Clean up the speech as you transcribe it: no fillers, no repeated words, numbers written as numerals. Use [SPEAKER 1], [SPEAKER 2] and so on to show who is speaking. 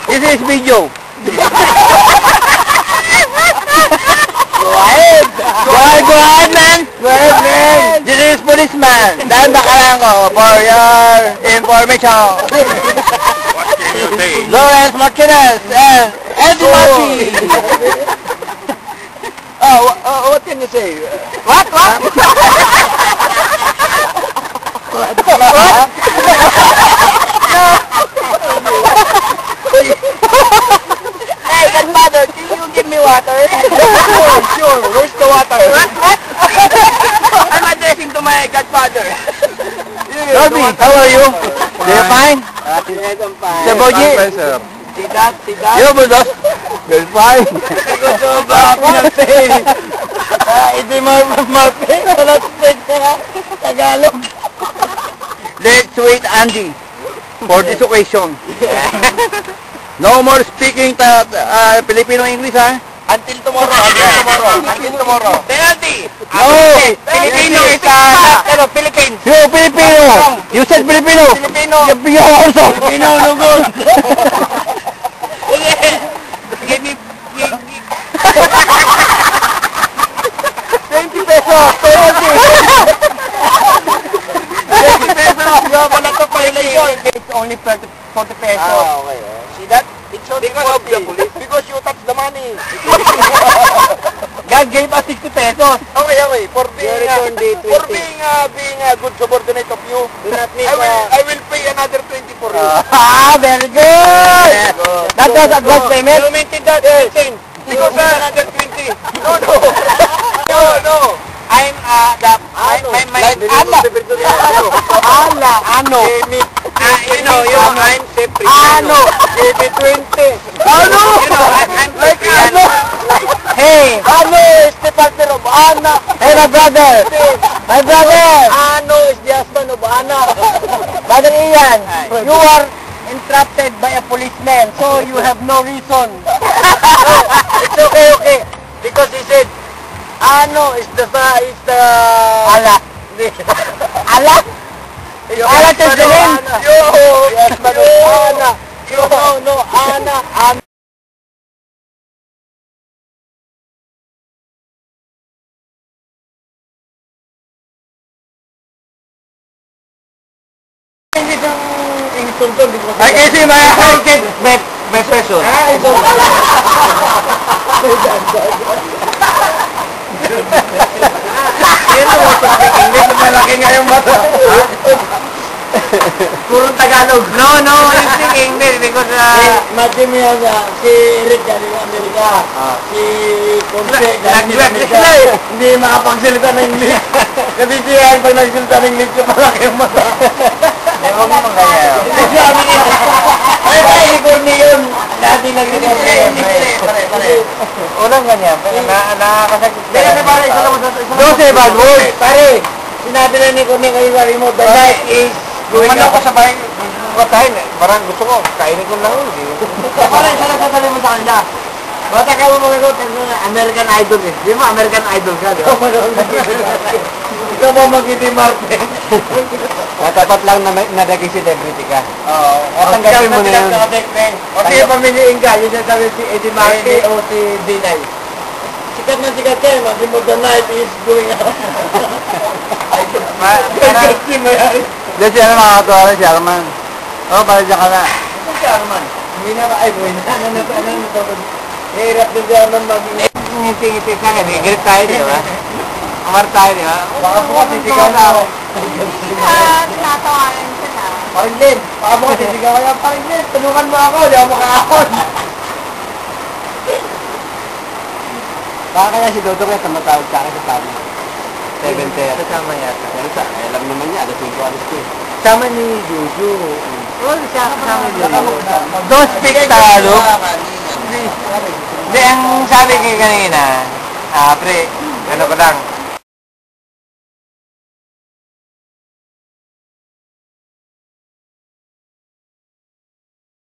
[SPEAKER 1] This is video.
[SPEAKER 2] Go ahead!
[SPEAKER 1] Go ahead, man.
[SPEAKER 2] Go ahead, man!
[SPEAKER 1] This is policeman. Dahil bakalan ko for your information.
[SPEAKER 3] What can you say?
[SPEAKER 1] Lawrence Martinez and Eddie Murphy.
[SPEAKER 2] What can you say?
[SPEAKER 1] What? Hey, godfather, can you give me water?
[SPEAKER 2] Sure. Where's the water?
[SPEAKER 1] I'm addressing to my godfather.
[SPEAKER 2] Robby,
[SPEAKER 1] how are you? Do you fine?
[SPEAKER 2] I'm fine.
[SPEAKER 1] Sir Boji?
[SPEAKER 2] See that?
[SPEAKER 1] You, Budos?
[SPEAKER 2] Well, fine.
[SPEAKER 1] Gusto ba pinagtay? Hindi mapin. Walang speak na Tagalog. Let's wait, Andy, for this occasion. No more speaking Filipino English, ha?
[SPEAKER 2] Until tomorrow.
[SPEAKER 1] Penalty!
[SPEAKER 2] No!
[SPEAKER 1] Filipino is Philippines.
[SPEAKER 2] You, Filipino! You said Filipino!
[SPEAKER 1] Filipino.
[SPEAKER 2] You also!
[SPEAKER 1] Filipino, no good. Give me
[SPEAKER 2] 20 pesos!
[SPEAKER 1] 20 pesos. Yo, wala to violation. It's only 40 pesos.
[SPEAKER 2] Okay.
[SPEAKER 1] See that? It's only
[SPEAKER 2] Because of the police. Because you touch the money.
[SPEAKER 1] God gave us 60 pesos.
[SPEAKER 2] Okay. For being
[SPEAKER 1] return day 20.
[SPEAKER 2] being a good subordinate of you,
[SPEAKER 1] Do not miss
[SPEAKER 2] I will pay another 20 for you.
[SPEAKER 1] Very good. That was advance payment.
[SPEAKER 2] You maintain that? Yes. Because another 20. No.
[SPEAKER 1] I'm ano? I'm separate.
[SPEAKER 2] Ano? Give me 20. Ano?
[SPEAKER 1] I'm
[SPEAKER 2] Like ano?
[SPEAKER 1] Hey,
[SPEAKER 2] Ano is the partner of Anna?
[SPEAKER 1] hey, my brother.
[SPEAKER 2] Ano is the husband of Anna?
[SPEAKER 1] Brother Ian, you are interrupted by a policeman, so you have no reason.
[SPEAKER 2] It's okay. Because he said, Ano is the
[SPEAKER 1] Ala. Ala? Ala to the name.
[SPEAKER 2] Yes, but Anna. No, Anna. Hindi itong insulto, di ko
[SPEAKER 1] I can see my person.
[SPEAKER 2] English, malaki nga yung mata.
[SPEAKER 1] Puro Tagalog. No, you speak English because
[SPEAKER 2] Mati mo yan, si Eric galing Amerika, si Ponce galing Amerika, hindi makapagsalita ng English. Kasi siya, pag nagsalita ng English, malaki yung mata.
[SPEAKER 1] huwag mo kaya.
[SPEAKER 2] Kasi sabi niya, ay, record niya yun. Dati nag-record niya yun.
[SPEAKER 1] Unang ganyan, nakakasakit.
[SPEAKER 2] Kasi pare, isa lang mo.
[SPEAKER 1] Don't say bad words.
[SPEAKER 2] Pare, sinabi na ni Corne kayo sabi mo, the night is going
[SPEAKER 1] Kumano
[SPEAKER 2] up.
[SPEAKER 1] ko sa bahay, katahin eh. Parang gusto ko, kainin ko lang yun.
[SPEAKER 2] Pare, isa lang sasabi mo sa kanila. Bata ka mo mga American Idol eh. Di mo, American Idol ka, di ba? Ikaw mo mag-Eddie Martin.
[SPEAKER 1] Dapat lang na naging celebrity ka.
[SPEAKER 2] Oo.
[SPEAKER 1] At tanggapin mo na yun.
[SPEAKER 2] O sige, pamiliin ka. Yun yung sabi si Eddie Martin o si Dinay. Sikat na sikat ka. Masi mo, the night is going up. Kasi mo yan.
[SPEAKER 1] Dahil siya na makakatawa na si Arman. Oo, para dyan ka na.
[SPEAKER 2] Ito si Arman. Hindi na ay boy. Hirap din si Arman maging.
[SPEAKER 1] Ngiti-ngiti sa akin, galit tayo, di ba? Amar tayo, di ba?
[SPEAKER 2] Baka po kasi sigaw na ako.
[SPEAKER 4] Tinatawanan siya na.
[SPEAKER 2] Parinlin, baka po kasi sigaw ka na. Parinlin, tulungan mo ako. Di ako makakakon.
[SPEAKER 1] Baka kaya si Dodo kaya tumatawag sa akin sa tabi. 7:30.
[SPEAKER 2] Kasama yata.
[SPEAKER 1] Pero sa, alam naman niya, alas 5 alas 2.
[SPEAKER 2] Kasama ni Jojo.
[SPEAKER 1] Oo, kasama niya.
[SPEAKER 2] Don't speak Tagalog.
[SPEAKER 1] Hindi, ang sabi ko kanina, pre, ano ko lang,